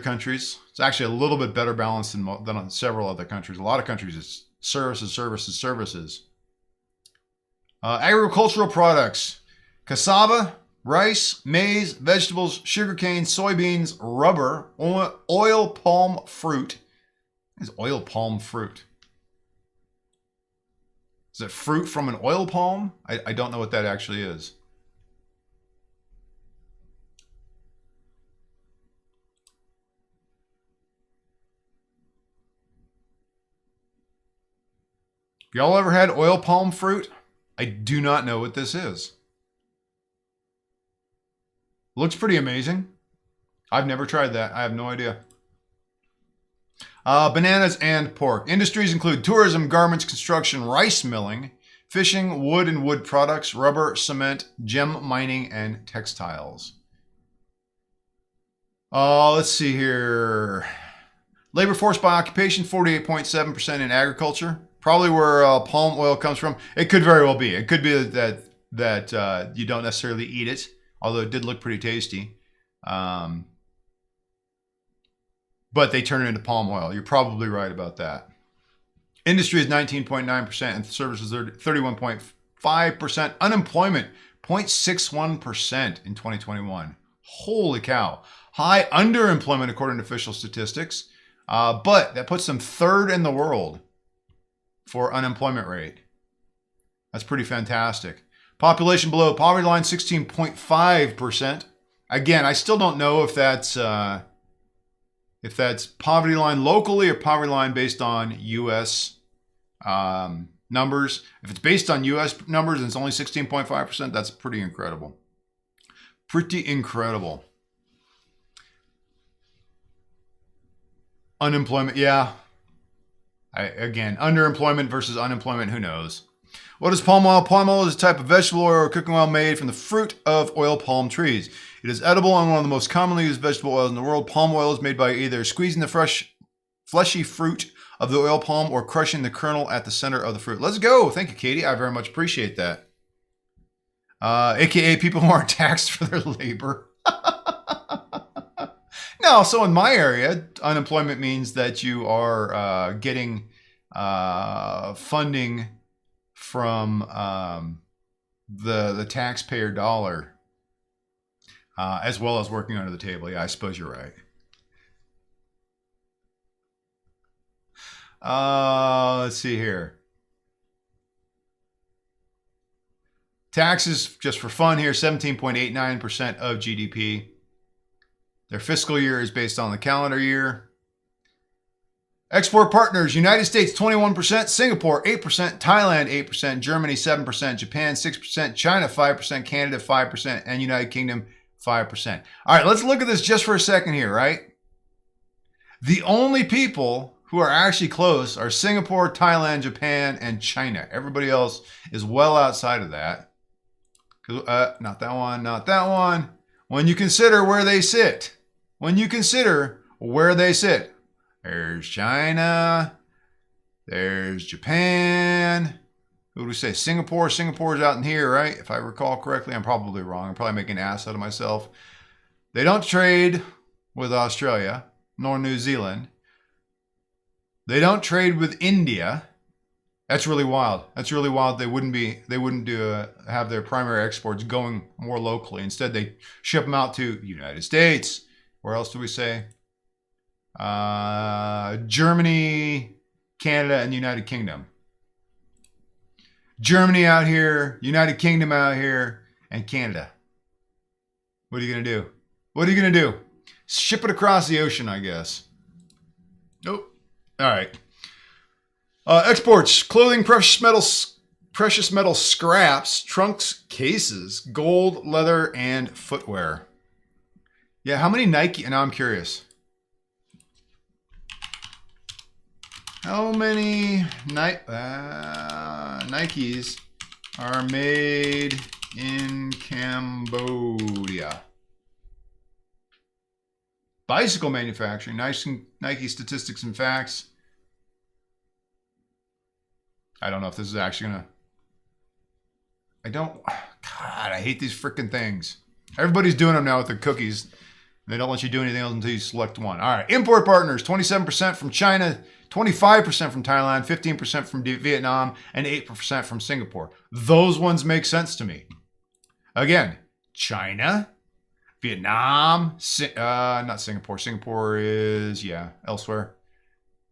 countries. It's actually a little bit better balanced than on several other countries. A lot of countries, it's services, services, services. Agricultural products: cassava, rice, maize, vegetables, sugarcane, soybeans, rubber, oil palm fruit. What is oil palm fruit? Is it fruit from an oil palm? I don't know what that actually is. Y'all ever had oil palm fruit? I do not know what this is. Looks pretty amazing. I've never tried that. I have no idea. Bananas and pork. Industries include tourism, garments, construction, rice milling, fishing, wood and wood products, rubber, cement, gem mining, and textiles. Let's see here. Labor force by occupation, 48.7% in agriculture. Probably where palm oil comes from. It could very well be. It could be that you don't necessarily eat it, although it did look pretty tasty. But they turn it into palm oil. You're probably right about that. Industry is 19.9% and services 31.5%. Unemployment, 0.61% in 2021. Holy cow. High underemployment according to official statistics. But that puts them third in the world for unemployment rate. That's pretty fantastic. Population below poverty line, 16.5%. Again, I still don't know if that's poverty line locally or poverty line based on U.S. Numbers. If it's based on U.S. numbers and it's only 16.5%, that's pretty incredible. Pretty incredible. Unemployment, yeah. Again, underemployment versus unemployment, who knows? What is palm oil? Palm oil is a type of vegetable oil or cooking oil made from the fruit of oil palm trees. It is edible and one of the most commonly used vegetable oils in the world. Palm oil is made by either squeezing the fleshy fruit of the oil palm or crushing the kernel at the center of the fruit. Let's go. Thank you, Katie. I very much appreciate that. AKA people who aren't taxed for their labor. No, so in my area, unemployment means that you are getting funding from the taxpayer dollar, as well as working under the table. Yeah, I suppose you're right. Let's see here. Taxes, just for fun here, 17.89% of GDP. Their fiscal year is based on the calendar year. Export partners, United States 21%, Singapore 8%, Thailand 8%, Germany 7%, Japan 6%, China 5%, Canada 5%, and United Kingdom 5%. All right, let's look at this just for a second here, right? The only people who are actually close are Singapore, Thailand, Japan, and China. Everybody else is well outside of that. Not that one, not that one. When you consider where they sit, there's China, there's Japan. Who do we say? Singapore. Singapore's out in here, right? If I recall correctly, I'm probably wrong. I'm probably making an ass out of myself. They don't trade with Australia, nor New Zealand. They don't trade with India. That's really wild. That's really wild. They wouldn't have their primary exports going more locally. Instead, they ship them out to the United States. Where else do we say? Germany, Canada, and the United Kingdom. Germany out here, United Kingdom out here, and Canada. What are you going to do? What are you going to do? Ship it across the ocean, I guess. Nope. All right. Exports: clothing, precious metal scraps, trunks, cases, gold, leather, and footwear. Yeah, how many Nike? And now I'm curious. How many Nikes are made in Cambodia? Bicycle manufacturing, Nike statistics and facts. I don't know if this is actually gonna. God, I hate these freaking things. Everybody's doing them now with their cookies. They don't let you do anything else until you select one. All right. Import partners, 27% from China, 25% from Thailand, 15% from Vietnam, and 8% from Singapore. Those ones make sense to me. Again, China, Vietnam, not Singapore. Singapore is, elsewhere.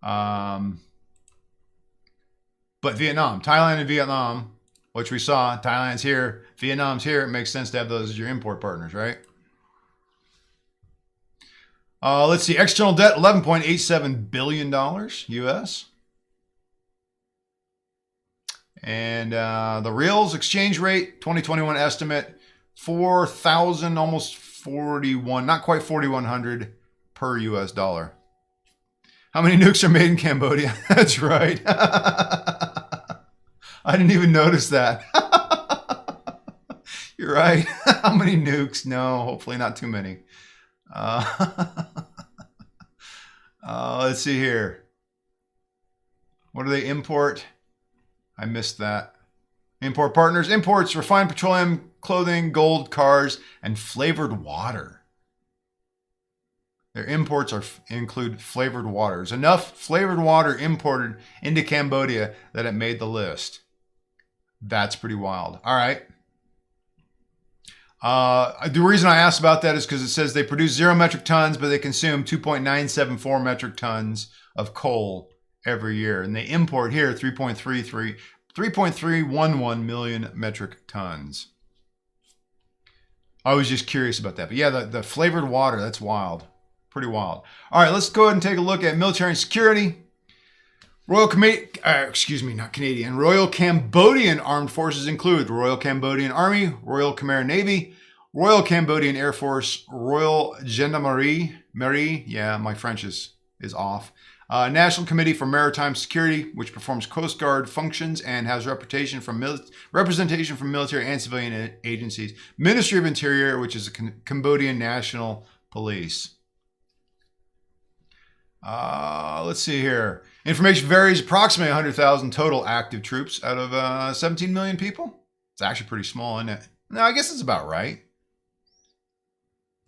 But Vietnam, Thailand and Vietnam, which we saw, Thailand's here, Vietnam's here. It makes sense to have those as your import partners, right? Let's see. External debt, $11.87 billion US. And the reals exchange rate, 2021 estimate, 4,000, almost 41, not quite 4,100 per US dollar. How many nukes are made in Cambodia? That's right. I didn't even notice that. You're right. How many nukes? No, hopefully not too many. Let's see here. What do they import? I missed that. Import partners. Imports refined petroleum, clothing, gold, cars, and flavored water. Their imports include flavored waters. Enough flavored water imported into Cambodia that it made the list. That's pretty wild. All right. The reason I asked about that is because it says they produce 0 metric tons, but they consume 2.974 metric tons of coal every year. And they import here 3.311 million metric tons. I was just curious about that. But yeah, the flavored water, that's wild. Pretty wild. All right, let's go ahead and take a look at military and security. Royal Cambodian Armed Forces include Royal Cambodian Army, Royal Khmer Navy, Royal Cambodian Air Force, Royal Gendarmerie, my French is off, National Committee for Maritime Security, which performs Coast Guard functions and has representation from military and civilian agencies, Ministry of Interior, which is a Cambodian National Police. Let's see here. Information varies, approximately 100,000 total active troops out of 17 million people. It's actually pretty small, isn't it? No, I guess it's about right.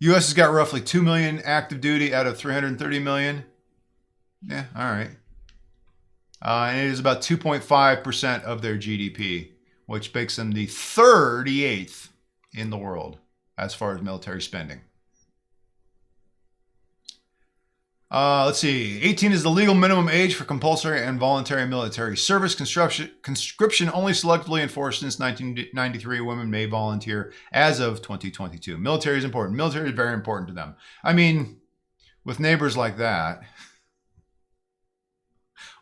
U.S. has got roughly 2 million active duty out of 330 million. Yeah, all right. And it is about 2.5% of their GDP, which makes them the 38th in the world as far as military spending. Let's see. 18 is the legal minimum age for compulsory and voluntary military service. Conscription only selectively enforced since 1993. Women may volunteer as of 2022. Military is important. Military is very important to them. I mean, with neighbors like that,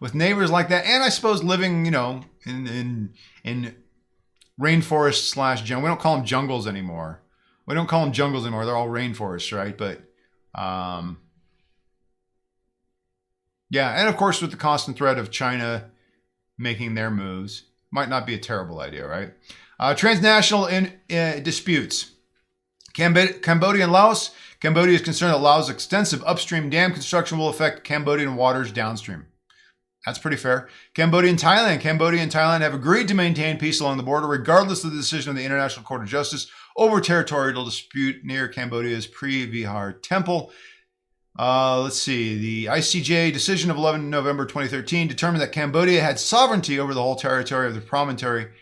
and I suppose living, in rainforests / jungle. We don't call them jungles anymore. They're all rainforests, right? But, yeah, and of course, with the constant threat of China making their moves, might not be a terrible idea, right? Transnational disputes. Cambodia and Laos. Cambodia is concerned that Laos' extensive upstream dam construction will affect Cambodian waters downstream. That's pretty fair. Cambodia and Thailand. Cambodia and Thailand have agreed to maintain peace along the border, regardless of the decision of the International Court of Justice over territorial dispute near Cambodia's Pre-Vihar Temple. Let's see. The ICJ decision of 11 November 2013 determined that Cambodia had sovereignty over the whole territory of the promontory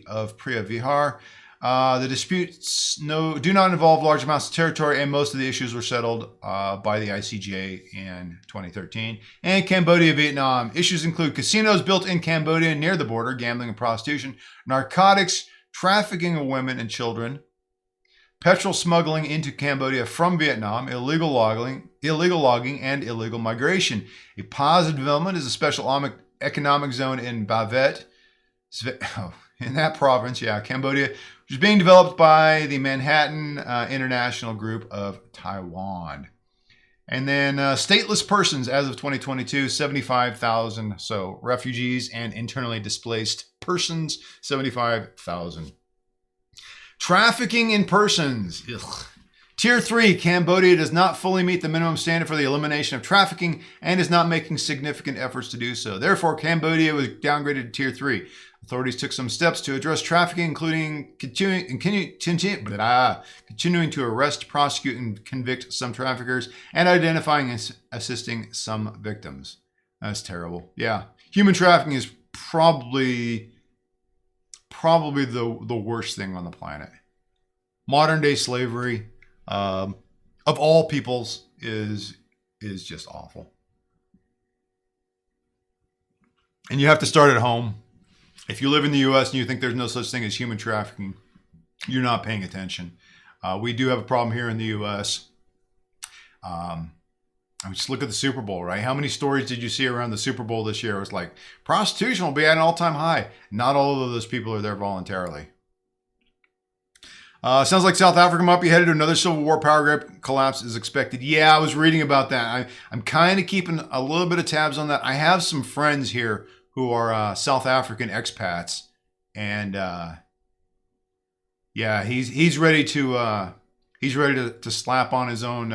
of Pre-Vihar. The disputes do not involve large amounts of territory, and most of the issues were settled by the ICJ in 2013. And Cambodia, Vietnam. Issues include casinos built in Cambodia near the border, gambling and prostitution, narcotics, trafficking of women and children, petrol smuggling into Cambodia from Vietnam, illegal logging, and illegal migration. A positive development is a special economic zone in Bavet, in that province, Cambodia, which is being developed by the Manhattan International Group of Taiwan. And then stateless persons as of 2022, 75,000. So refugees and internally displaced persons, 75,000. Trafficking in persons. Ugh. Tier 3, Cambodia does not fully meet the minimum standard for the elimination of trafficking and is not making significant efforts to do so. Therefore, Cambodia was downgraded to Tier 3. Authorities took some steps to address trafficking, including continuing to arrest, prosecute, and convict some traffickers, and identifying and assisting some victims. That's terrible. Yeah. Human trafficking is probably the worst thing on the planet. Modern day slavery, of all peoples, is just awful. And you have to start at home. If you live in the U.S. and you think there's no such thing as human trafficking, you're not paying attention. We do have a problem here in the U.S. I mean, just look at the Super Bowl, right? How many stories did you see around the Super Bowl this year? It was like, prostitution will be at an all-time high. Not all of those people are there voluntarily. Sounds like South Africa might be headed to another civil war. Power grab collapse is expected. Yeah, I was reading about that. I'm kind of keeping a little bit of tabs on that. I have some friends here who are South African expats, and yeah, he's ready to slap on his own